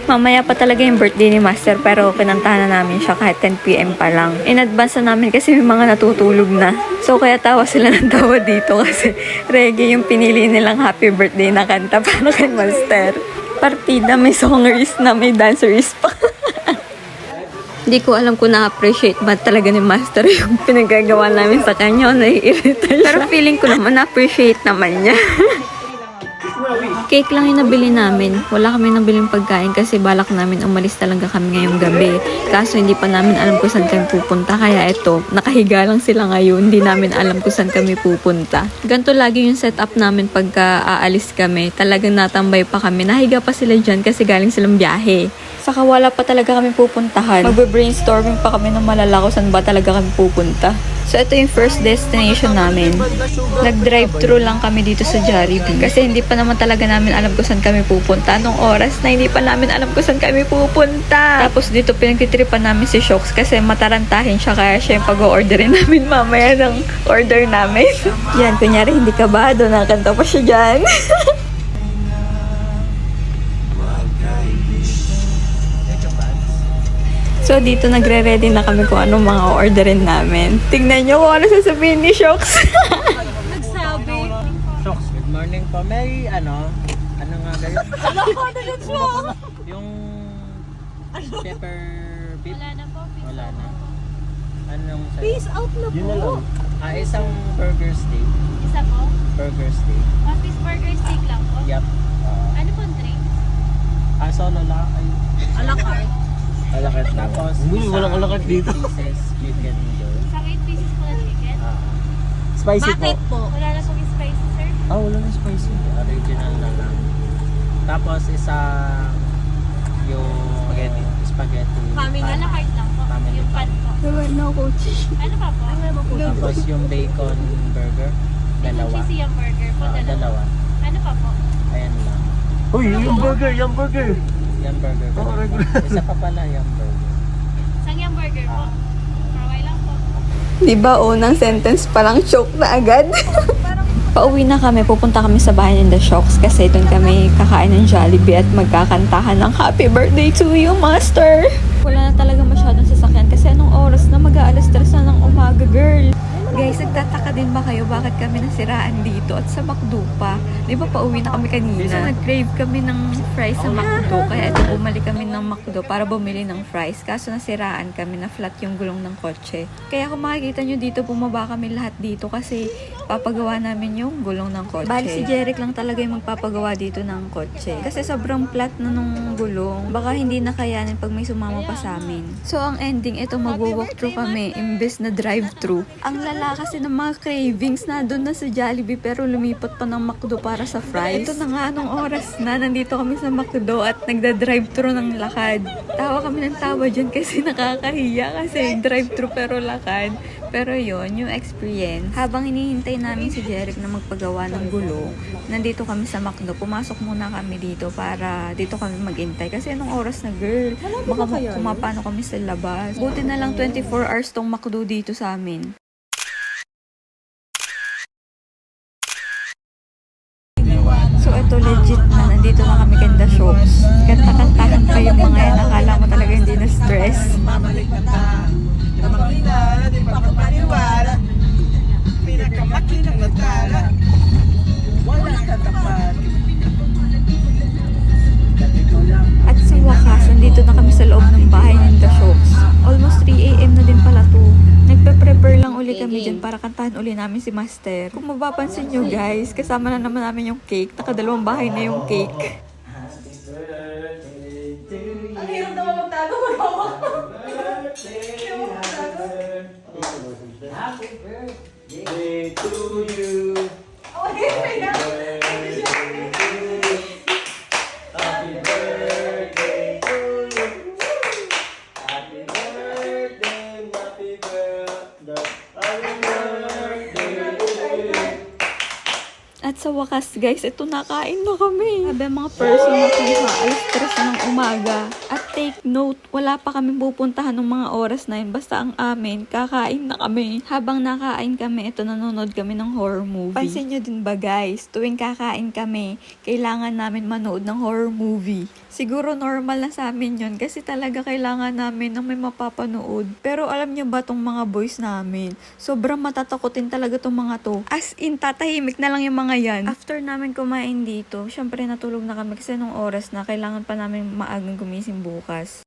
Mamaya pa talaga yung birthday ni Master pero kinantahan na namin siya kahit 10 PM pa lang. In advance na namin kasi may mga natutulog na. So kaya tawa sila ng tawa dito kasi reggae yung pinili nilang happy birthday na kanta para kay Master. Partida, may songers na, may dancers pa. Hindi ko alam kung na-appreciate ba talaga ni Master yung pinagagawa namin sa kanya. Naiirita siya. Pero feeling ko naman na-appreciate naman niya. Cake lang yung nabili namin. Wala kami nabiling pagkain kasi balak namin umalis talaga kami ngayong gabi. Kaso hindi pa namin alam kung saan kami pupunta. Kaya eto, nakahiga lang sila ngayon. Hindi namin alam kung saan kami pupunta. Ganto lagi yung setup namin pagka aalis kami. Talagang natambay pa kami. Nahiga pa sila dyan kasi galing silang biyahe. Saka wala pa talaga kami pupuntahan. Magbe-brainstorming pa kami ng malala kung saan ba talaga kami pupunta. So, ito yung first destination namin. Nag-drive-thru lang kami dito sa Jollibee. Kasi hindi pa naman talaga namin alam kung saan kami pupunta. Nung oras na hindi pa namin alam kung saan kami pupunta. Tapos dito pinagtitripan namin si Shox kasi matarantahin siya. Kaya siya yung pag-orderin namin mamaya ng order namin. Yan, kunyari hindi kabado. Nakanta pa siya dyan. So, dito nagre-ready na kami kung anong mga orderin namin. Tingnan nyo kung ano sasabihin ni Shox. Nagsabi. Shox, good morning po. May ano nga ganyan? Yung pepper beef? Wala na po. Wala na. Anong sa'yo? Peace out na po. Yun na lang. Isang burger steak. Isa po. Burger steak. One piece burger steak lang po. Yup. Ano po ang drink? Solo lang. A la carte. Alakad. Tapos, walang alakad dito. Pieces chicken noodle. Isang 8 pieces po na chicken. Spicy Bakit po? Wala na pong spicy, sir. Wala na spicy. Original na lang. Tapos isang yung spaghetti. Family. A la carte lang po. Family Yung pan po. Wala na ako, Ano pa po? Tapos yung bacon burger. Dalawa. Cheesy yung burger po. Dalawa. Ano pa po? Ayan lang. Uy, yung burger, yung burger. Yung burger. Isa pa pala yung burger. Isang yung burger po. Kaway lang po. Diba unang sentence parang choke na agad? Pauwi na kami, pupunta kami sa bahay ng The Shox kasi doon kami kakain ng Jollibee at magkakantahan ng Happy Birthday to you, Master! Wala na talaga masyadong sasakyan kasi anong oras na mag-aalas 3 na ng umaga, girl? Guys, nagtataka din ba kayo bakit kami nasiraan dito at sa McDo pa? Di ba pauwi na kami kanina? So, nag-crave kami ng fries sa McDo kaya ito bumalik kami ng McDo para bumili ng fries. Kaso nasiraan kami na flat yung gulong ng kotse. Kaya kung makikita nyo dito, bumaba kami lahat dito kasi papagawa namin yung gulong ng kotse. Bali si Jeric lang talaga yung magpapagawa dito ng kotse. Kasi sobrang flat na nung gulong. Baka hindi na kayanin pag may sumama pa sa amin. So ang ending, ito mag-walk through kami imbes na drive-thru. Ang lala kasi ng mga cravings na doon na sa Jollibee pero lumipat pa ng McDo para sa fries. Ito na nga anong oras na nandito kami sa McDo at nagda-drive-thru ng lakad. Tawa kami ng tawa dyan kasi nakakahiya kasi drive-thru pero lakad. Pero yon yung experience. Habang hinihintay namin si Jeric na magpagawa ng gulong, nandito kami sa McDo. Pumasok muna kami dito para dito kami maghintay. Kasi anong oras na, girl? Baka kumapano kami sa labas. Buti na lang 24 hours tong McDo dito sa amin. So ito legit na nandito na kami kanda shows. Kanta-kantahan pa yung mga yan. Akala mo talaga hindi na stress. At sa wakas, nandito na kami sa loob ng bahay ng The Shows. Almost 3 AM na din pala to. Nagpe-prepare lang uli kami dyan para kantahan uli namin si Master. Kung mapapansin nyo guys, kasama na naman namin yung cake. Nakadalawang bahay na yung cake. Ang hirap naman magtago. Happy birthday to you. Happy birthday to you. Happy birthday, happy birthday, happy birthday to you. At sa wakas guys, ito nakain na kami. Sabi mga person na kung alas 3 ng umaga. At take note, wala pa kami pupuntahan ng mga oras na yun. Basta ang amin, kakain na kami. Habang nakain kami, ito nanonood kami ng horror movie. Pansin nyo din ba guys, tuwing kakain kami, kailangan namin manood ng horror movie. Siguro normal na sa amin yun kasi talaga kailangan namin ng may mapapanood. Pero alam niyo ba tong mga boys namin? Sobrang matatakotin talaga tong mga to. As in, tatahimik na lang yung mga yan. After namin kumain dito, syempre natulog na kami kasi nung oras na kailangan pa namin maagang gumising bukas.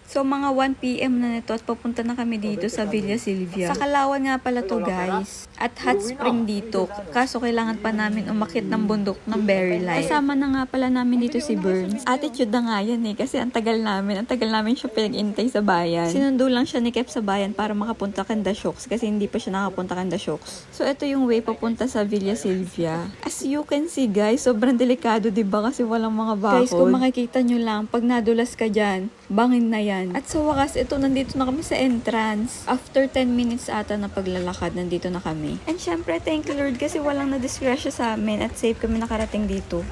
So, mga 1 PM na nito at papunta na kami dito sa Villa Silvia. Sa Kalawan nga pala to, guys. At hot spring dito. Kaso, kailangan pa namin umakyat ng bundok ng Berry Light. Kasama na nga pala namin dito si Burns. Attitude na nga yan eh. Kasi ang tagal namin siya pinag-intay sa bayan. Sinundo lang siya ni Kep sa bayan para makapunta kanda Shocks. Kasi hindi pa siya nakapunta kanda Shocks. So, ito yung way papunta sa Villa Silvia. As you can see, guys, sobrang delikado, diba? Kasi walang mga bakod. Guys, kung makikita nyo lang, pag nadulas ka dyan, bangin na yan. At sa wakas, ito, nandito na kami sa entrance. After 10 minutes ata na paglalakad, nandito na kami. And syempre, thank you Lord kasi walang na-disgrasya sa amin at safe kami nakarating dito.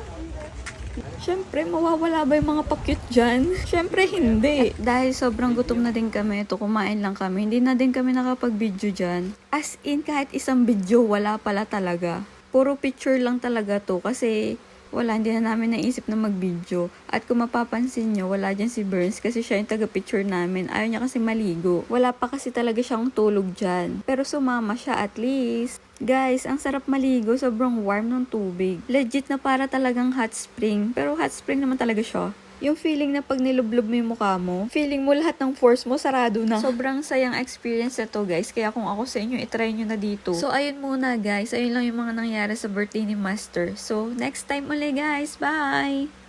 Syempre, mawawala ba yung mga pakyut dyan? Syempre, hindi. At dahil sobrang gutom na din kami, ito kumain lang kami, hindi na din kami nakapag-video dyan. As in, kahit isang video, wala pala talaga. Puro picture lang talaga to kasi wala, hindi na namin naisip na mag-video. At kung mapapansin nyo, wala dyan si Burns kasi siya yung taga-picture namin. Ayaw niya kasi maligo. Wala pa kasi talaga siyang tulog dyan. Pero sumama siya at least. Guys, ang sarap maligo. Sobrang warm ng tubig. Legit na para talagang hot spring. Pero hot spring naman talaga siya. Yung feeling na pag nilublob mo yung mukha mo, feeling mo lahat ng force mo sarado na. Sobrang sayang experience na to, guys. Kaya kung ako sa inyo, itry nyo na dito. So, ayun muna, guys. Ayun lang yung mga nangyari sa birthday ni Master. So, next time ulit, guys. Bye!